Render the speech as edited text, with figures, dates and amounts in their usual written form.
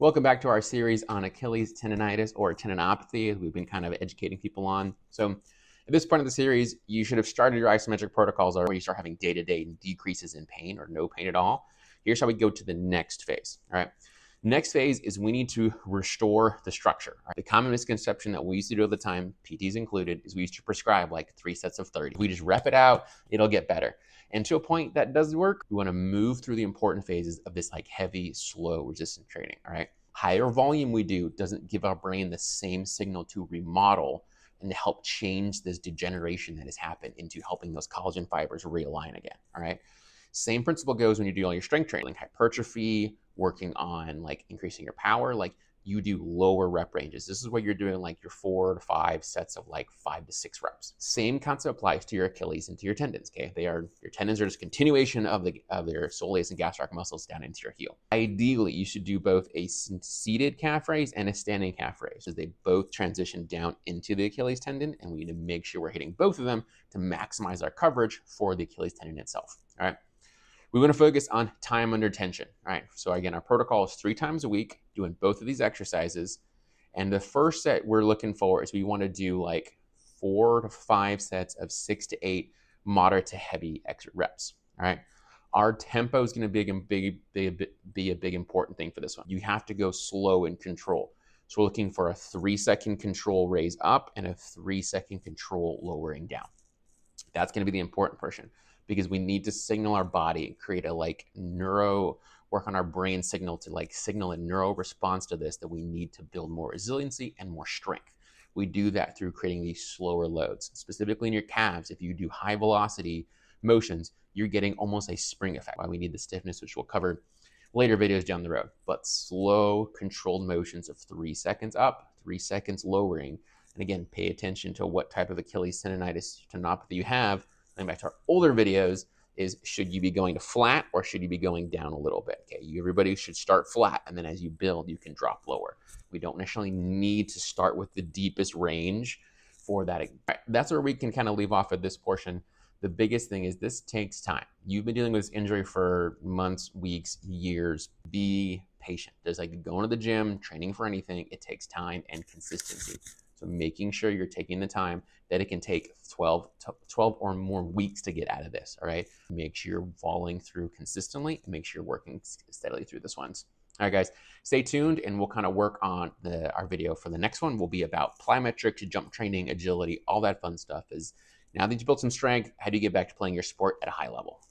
Welcome back to our series on Achilles tendonitis or tendinopathy, as we've been kind of educating people on. So at this point of the series, you should have started your isometric protocols where you start having day-to-day decreases in pain or no pain at all. Here's how we go to the next phase, all right? Next phase is we need to restore the structure. Right? The common misconception that we used to do at the time, PTs included, is we used to prescribe like 3 sets of 30. If we just rep it out, it'll get better. And to a point that does work, we want to move through the important phases of this like heavy, slow, resistant training, all right? Higher volume we do doesn't give our brain the same signal to remodel and to help change this degeneration that has happened into helping those collagen fibers realign again, all right? Same principle goes when you do all your strength training, like hypertrophy, working on like increasing your power, like you do lower rep ranges. This is what you're doing like your 4 to 5 sets of like 5 to 6 reps. Same concept applies to your Achilles and to your tendons, okay? Your tendons are just continuation of their soleus and gastrocnemius muscles down into your heel. Ideally, you should do both a seated calf raise and a standing calf raise, as they both transition down into the Achilles tendon, and we need to make sure we're hitting both of them to maximize our coverage for the Achilles tendon itself, all right? We want to focus on time under tension. All right. So again, our protocol is 3 times a week, doing both of these exercises. And the first set we're looking for is we want to do like 4 to 5 sets of 6 to 8 moderate to heavy reps. All right. Our tempo is going to be a big important thing for this one. You have to go slow and control. So we're looking for a 3-second control raise up and a 3-second control lowering down. That's going to be the important portion, because we need to signal our body, create a work on our brain signal to like signal a neuro response to this, that we need to build more resiliency and more strength. We do that through creating these slower loads. Specifically in your calves, if you do high velocity motions, you're getting almost a spring effect. Why we need the stiffness, which we'll cover later videos down the road. But slow, controlled motions of 3 seconds up, 3 seconds lowering. And again, pay attention to what type of Achilles tendonitis, tendinopathy you have. Going back to our older videos, is should you be going to flat or should you be going down a little bit? Okay, everybody should start flat, and then as you build, you can drop lower. We don't necessarily need to start with the deepest range for that. Right, that's where we can kind of leave off at this portion. The biggest thing is this takes time. You've been dealing with this injury for months, weeks, years. Be patient. There's like going to the gym, training for anything. It takes time and consistency. So making sure you're taking the time, that it can take 12 or more weeks to get out of this, all right? Make sure you're following through consistently and make sure you're working steadily through this ones. All right, guys, stay tuned and we'll kind of work on our video for the next one. Will be about plyometrics, jump training, agility, all that fun stuff. Is now that you've built some strength, how do you get back to playing your sport at a high level?